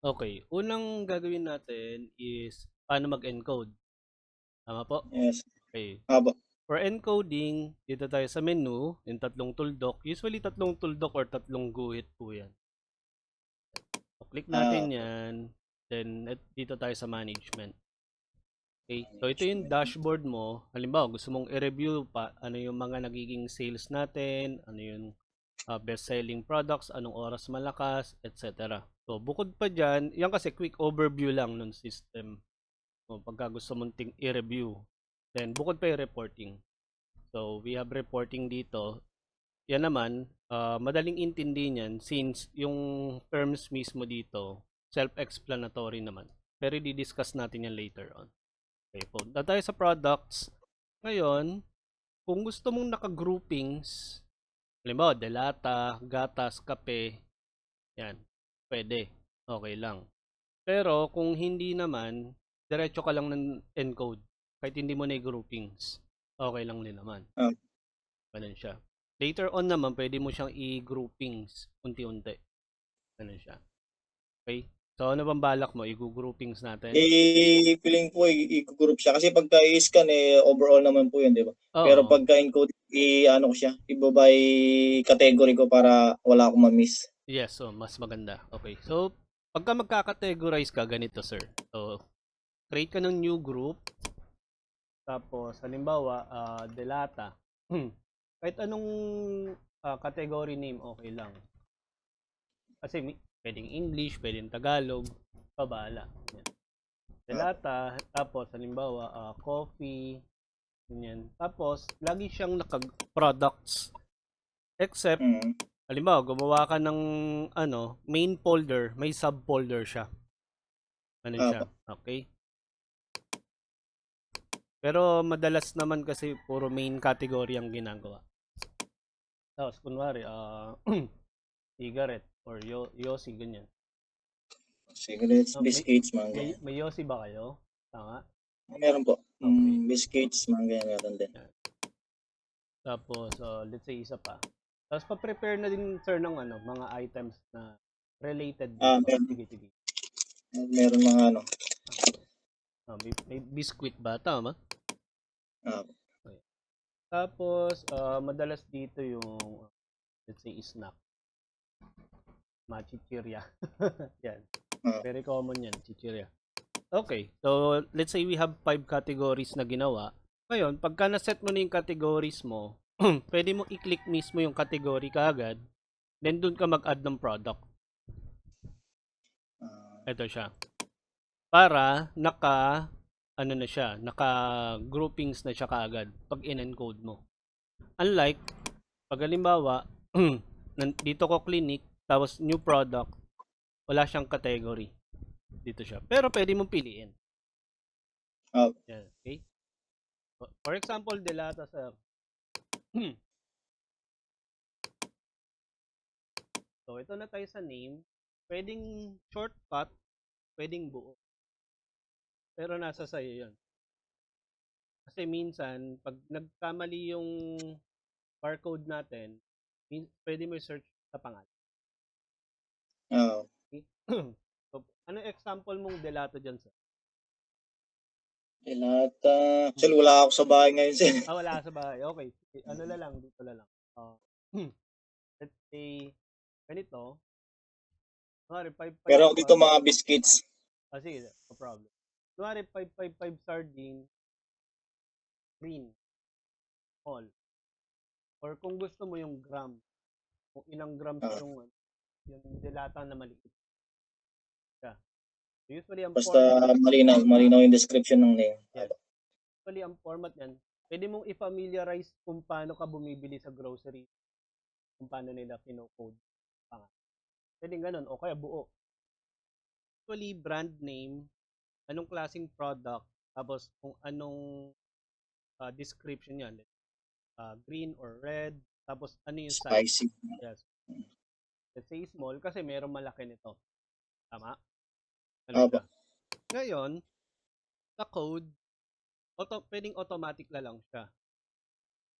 Okay, unang gagawin natin is paano mag-encode. Tama po? Yes. Okay. Aba. For encoding, dito tayo sa menu, yung tatlong tuldok. Usually tatlong tuldok or tatlong guhit po yan. So, click natin Okay. yan. Then, dito tayo sa management. Okay. So, ito yung dashboard mo. Halimbawa, gusto mong i-review pa ano yung mga nagiging sales natin, ano yung best-selling products, anong oras malakas, etc. So, bukod pa dyan, yan kasi quick overview lang ng system. So, pagka gusto mong i-review. Then, bukod pa yung reporting. So, we have reporting dito. Yan naman, madaling intindihin yan since yung terms mismo dito, self-explanatory naman. Pero di-discuss natin yan later on. Okay, punta tayo sa products. Ngayon, kung gusto mong naka-groupings, halimbawa, delata, gatas, kape, yan, pwede. Okay lang. Pero kung hindi naman, diretso ka lang ng encode. Kahit hindi mo na groupings. Okay lang din naman. Ah, Ganun siya. Later on naman, pwede mo siyang i-groupings unti-unti. Ganun siya. Okay? So, ano bang balak mo? I-groupings natin? feeling po i-group siya kasi pagka i-scan overall naman po 'yun, 'di ba? Pero Oo. pagka encode ano ko siya, iba-by category ko para wala akong ma-miss. Yes, so mas maganda. Okay. So, pagka magka-categorize ka, ganito, sir. So, create ka ng new group. Tapos, halimbawa, delata. Kahit anong category name, okay lang. Kasi pwedeng English, pwedeng Tagalog. Pabala. Yan. Delata. Tapos, halimbawa, coffee. Ganyan. Tapos, lagi siyang naka-products. Except, Mm. halimbawa, gumawa ka ng main folder, may subfolder siya. Ano siya? Opo. Okay? Pero madalas naman kasi puro main category ang ginagawa. Tapos, kunwari, cigarette or yosi, ganyan. Cigarettes, Ah, may, biscuits, mga may, ganyan. may yosi ba kayo? Tama? Meron po. Okay. Biscuits, mga ganyan meron din. Yan. Tapos, let's say isa pa. Tapos, pa-prepare na din, sir, ng mga items na related dito. Meron, Sige, sige. meron mga ano. May biscuit ba? Tama? Opo. Okay. Tapos, madalas dito yung, let's say, snack. Machichirya. Yan. Ah, Very common yan, chichirya. Okay. So, let's say we have 5 categories na ginawa. Ngayon, pagka na-set mo na yung categories mo, pwede mo i-click mismo yung category kaagad. Then, dun ka mag-add ng product. ah, Ito siya. Para ano na siya, naka-groupings na siya kaagad pag in-encode mo. Unlike, pag halimbawa, dito ko clinic, tapos new product, wala siyang category. Dito siya. Pero pwede mong piliin. opo. Yan, okay? For example, delata sa so, ito na tayo sa name. Pwedeng shortcut, pwedeng buo. Pero nasa sa'yo yun. Kasi minsan, pag nagkamali yung barcode natin, pwede mo i-search sa pangalan. Ah, Okay? So, ano example mong delata dyan, sir? Delata. Hmm. Actually, wala ako sa bahay ngayon, sir. Wala sa bahay. Okay. Ano na lang, dito na lang. Let's say, ganito. Kunwari, Meron ako dito 555. mga biscuits. Sige, no problem. Kunwari, 555 sardine, green, all. Or kung gusto mo yung gram, kung ilang grams Ah, yung delata na maliit siya. Usually, ang Basta format, malinaw, malinaw yung description ng name. yes. Usually, ang format yan, pwede mong i-familiarize kung paano ka bumibili sa grocery, kung paano nila kinocode. Pwede ganun, o kaya buo. Usually, brand name, anong klaseng product, tapos kung anong description yan, green or red, tapos ano yung size. Spicy. Yes. Let's say small kasi merong malaki nito. Tama? Ano Opo. siya? Ngayon, sa code, pwedeng automatic na lang siya.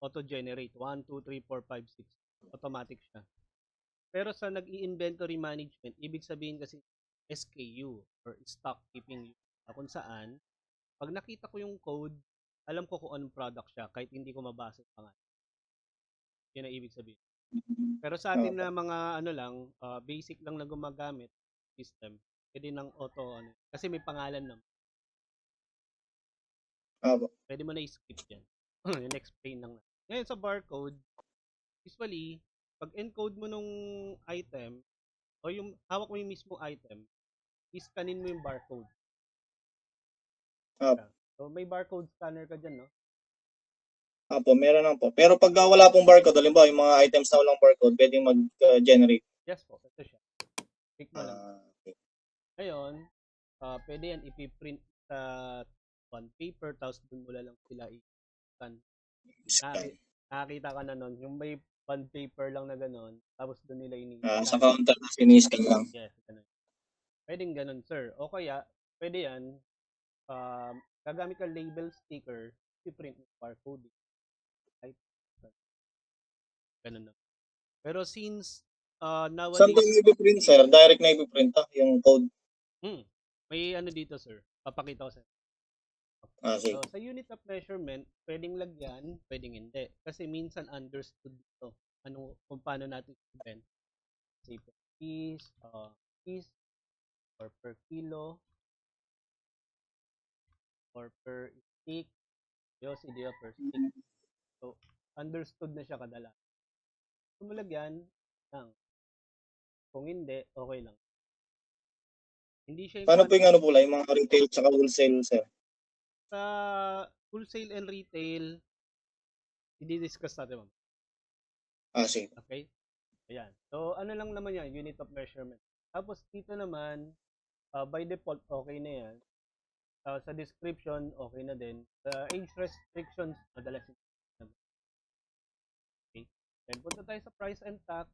Auto-generate. 1, 2, 3, 4, 5, 6. Automatic siya. Pero sa nag-i-inventory management, ibig sabihin kasi SKU or stock keeping unit na kung saan pag nakita ko yung code, alam ko kung anong product siya kahit hindi ko mabasa yung pangalan. Yun ang ibig sabihin. Pero sa atin Opo. na mga ano lang, basic lang na gumagamit system, pwede ng auto ano. Kasi may pangalan naman. Opo. Pwede mo na i-skip yan. Yun explain lang. Ngayon sa barcode, usually, pag encode mo nung item, o yung hawak mo yung mismong item, i-scanin mo yung barcode. Opo. So may barcode scanner ka dyan, no? Opo, meron lang po. Pero pag wala pong barcode, halimbawa yung mga items na walang barcode, pwedeng mag-generate. Yes po, ito siya. Click mo lang. Okay. Ngayon, pwede yan ipiprint sa one paper, tapos dun mo lang sila i-scan. Scan. Nakakita ka na nun, yung may one paper lang na ganon, tapos dun nila Sa counter na siniscan lang. Yes, ganun. Pwedeng ganun, sir. O kaya, pwede yan, gagamit ka label sticker, i-print yung barcode. Right? Ganun na. Pero since Saan nowadays, ba yung ipiprint, sir? Direct na ipiprint yung code. may ano dito, sir. Papakita ko sa Sige. So, sa unit of measurement, pwedeng lagyan, pwedeng hindi. Kasi minsan understood dito kung paano natin i-print. Say per piece, or per kilo, or per stick. Yung idea per stick. So, understood na siya kadalasan. Kung malagyan, lang. Kung hindi, okay lang. Hindi siya Paano po yung yung mga retail tsaka wholesale, sir? sa wholesale and retail, i-discuss natin, ma'am. Sige. Okay? Ayan. So, ano lang naman yan, unit of measurement. Tapos, dito naman, by default, okay na yan. Sa description, okay na din. Sa age restrictions, madalas yun. Okay. Then, punta tayo sa price and tax.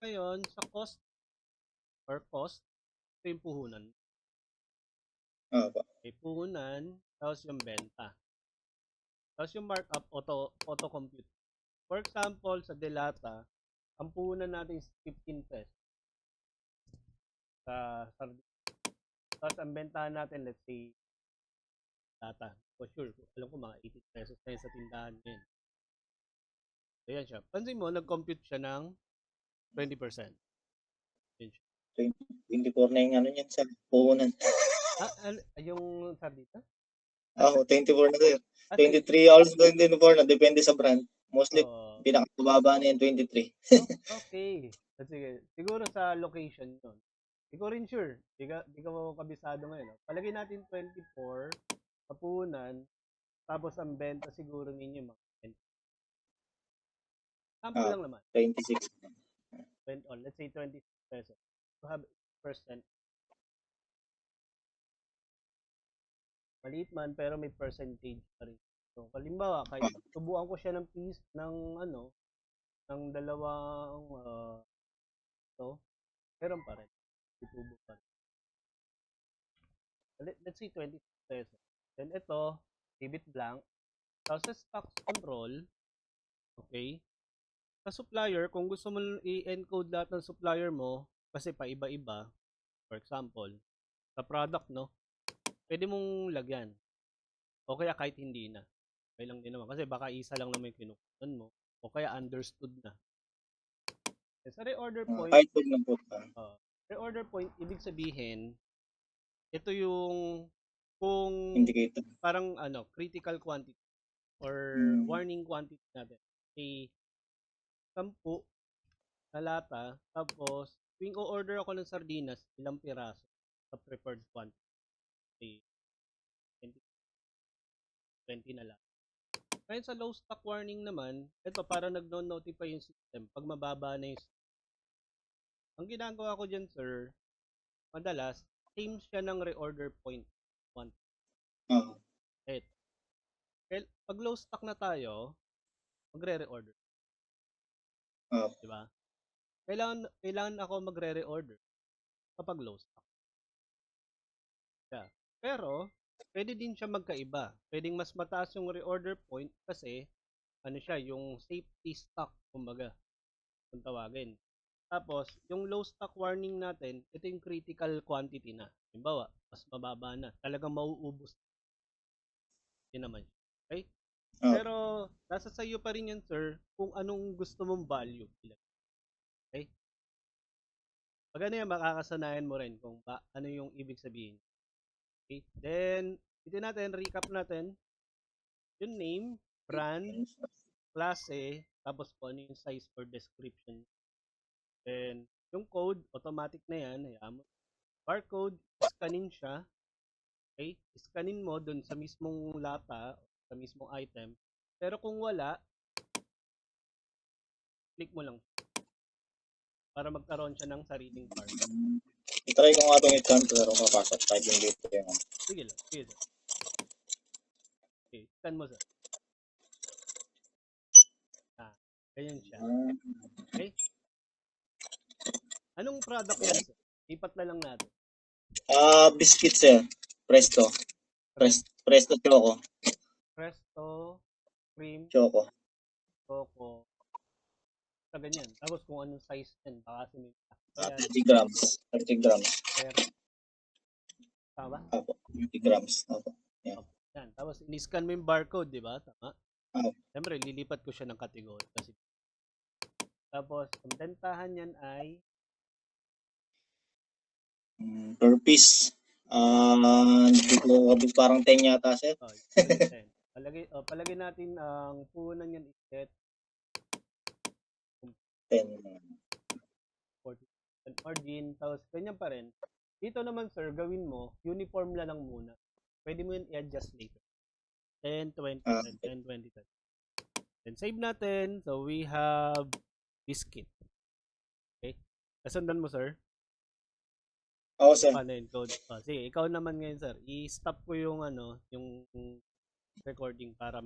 Ngayon, sa cost, ito yung puhunan. Opo. Okay, puhunan, tapos yung benta. Tapos yung markup, auto-compute. For example, sa Delata, ang puhunan natin is 15 pesos. Sa tapos ang bentahan natin, let's say, data. For sure, alam ko mga 80 pesos na yun sa tindahan ngayon. Ayan siya. Pansin mo, nag-compute siya ng 20%. Yun siya. 24 na yung ano yan, sir. Puhunan. Yung sardita? 24 na, sir. Ah, 23 hours 24 na. Depende sa brand. Mostly, Oo. pinakababa na yung 23. Okay. Sige. Siguro sa location yun. Hindi ko rin sure. Di ka mo kabisado ngayon. No? Palagay natin 24, kapunan, tapos ang benta siguro ninyo mga 20. Sample lang naman. 26. Let's say 26 pesos. To have percent. Maliit man, pero may percentage pa rin. So, kalimbawa, kahit tubuan ko siya ng piece ng ng dalawang meron pa rin. Itubo pa rin. Let's say 20 pesos. Then ito, leave it blank. Tapos sa stocks control, okay, sa supplier, kung gusto mo i-encode lahat ng supplier mo, kasi paiba-iba, for example, sa product, no, pwede mong lagyan. O kaya kahit hindi na. Okay lang din naman. Kasi baka isa lang naman yung kinukunan mo. O kaya understood na. Sa reorder point, Kahit wag lang po. reorder point, ibig sabihin, ito yung kung Indicator. parang critical quantity or warning quantity natin. Okay, 10 na lata, tapos tuwing o-order ako ng sardinas, ilang piraso sa preferred quantity. Okay, 20 na lang. Ngayon sa low stock warning naman, ito para nagno-notify yung system pag mababa na yung stock. Ang ginagawa ko dyan, sir, madalas, same siya ng reorder point. Pag low stock na tayo, magre-reorder. Diba? Kailangan ako magre-reorder kapag low stock. Yeah. Pero, pwede din siya magkaiba. Pwedeng mas mataas yung reorder point kasi, yung safety stock, kumbaga, kung tawagin. Tapos, yung low stock warning natin, ito yung critical quantity na. Halimbawa, mas mababa na. Talagang mauubos. Yun naman. Okay? Ah, Pero, nasa sa iyo pa rin yan, sir, kung anong gusto mong value. Okay? Pag ano yan, makakasanayan mo rin kung ano yung ibig sabihin. Okay? Then, ito natin, recap natin. Yung name, brand, klase, tapos kung ano yung size or description. Then, yung code, automatic na yan. Hayaan mo. Barcode, scanin siya. Okay? Scanin mo dun sa mismong lata, sa mismong item. Pero kung wala, click mo lang para magkaroon siya ng sariling barcode. I-try ko nga itong i-scan pero papasok. Type yung dito yung Sige lang. Sige lang. Okay, scan mo sir. Ganyan siya. Okay? Anong product yan sir? Ipat na lang natin. biscuit sir. Presto. Presto Choco. Presto, cream, Choco. coco, sa ganyan. Tapos kung anong size yan, baka kasi may yan, 30 grams. 30 grams. per, tama? Apo. 30 grams. Apo. Yan. Tapos in-scan mo yung barcode, di ba? Tama? Apo. Siyempre, lilipat ko siya ng category. Kasi tapos, ang bentahan niyan ay Per piece. Hindi ko kabig parang 10 yata sir. 10. Palagay natin ang puhunan niyan is set 10. 40% margin. Tapos, ganyan pa rin. Dito naman, sir, gawin mo, uniform lang muna. Pwede mo yun i-adjust later. 10, 20, 10, 10, 20, 10. Then, save natin. So, we have biscuit. Okay? Nasundan mo, sir? Oo sir. Paano yung code? Sige, ikaw naman ngayon, sir. I-stop ko yung, yung recording para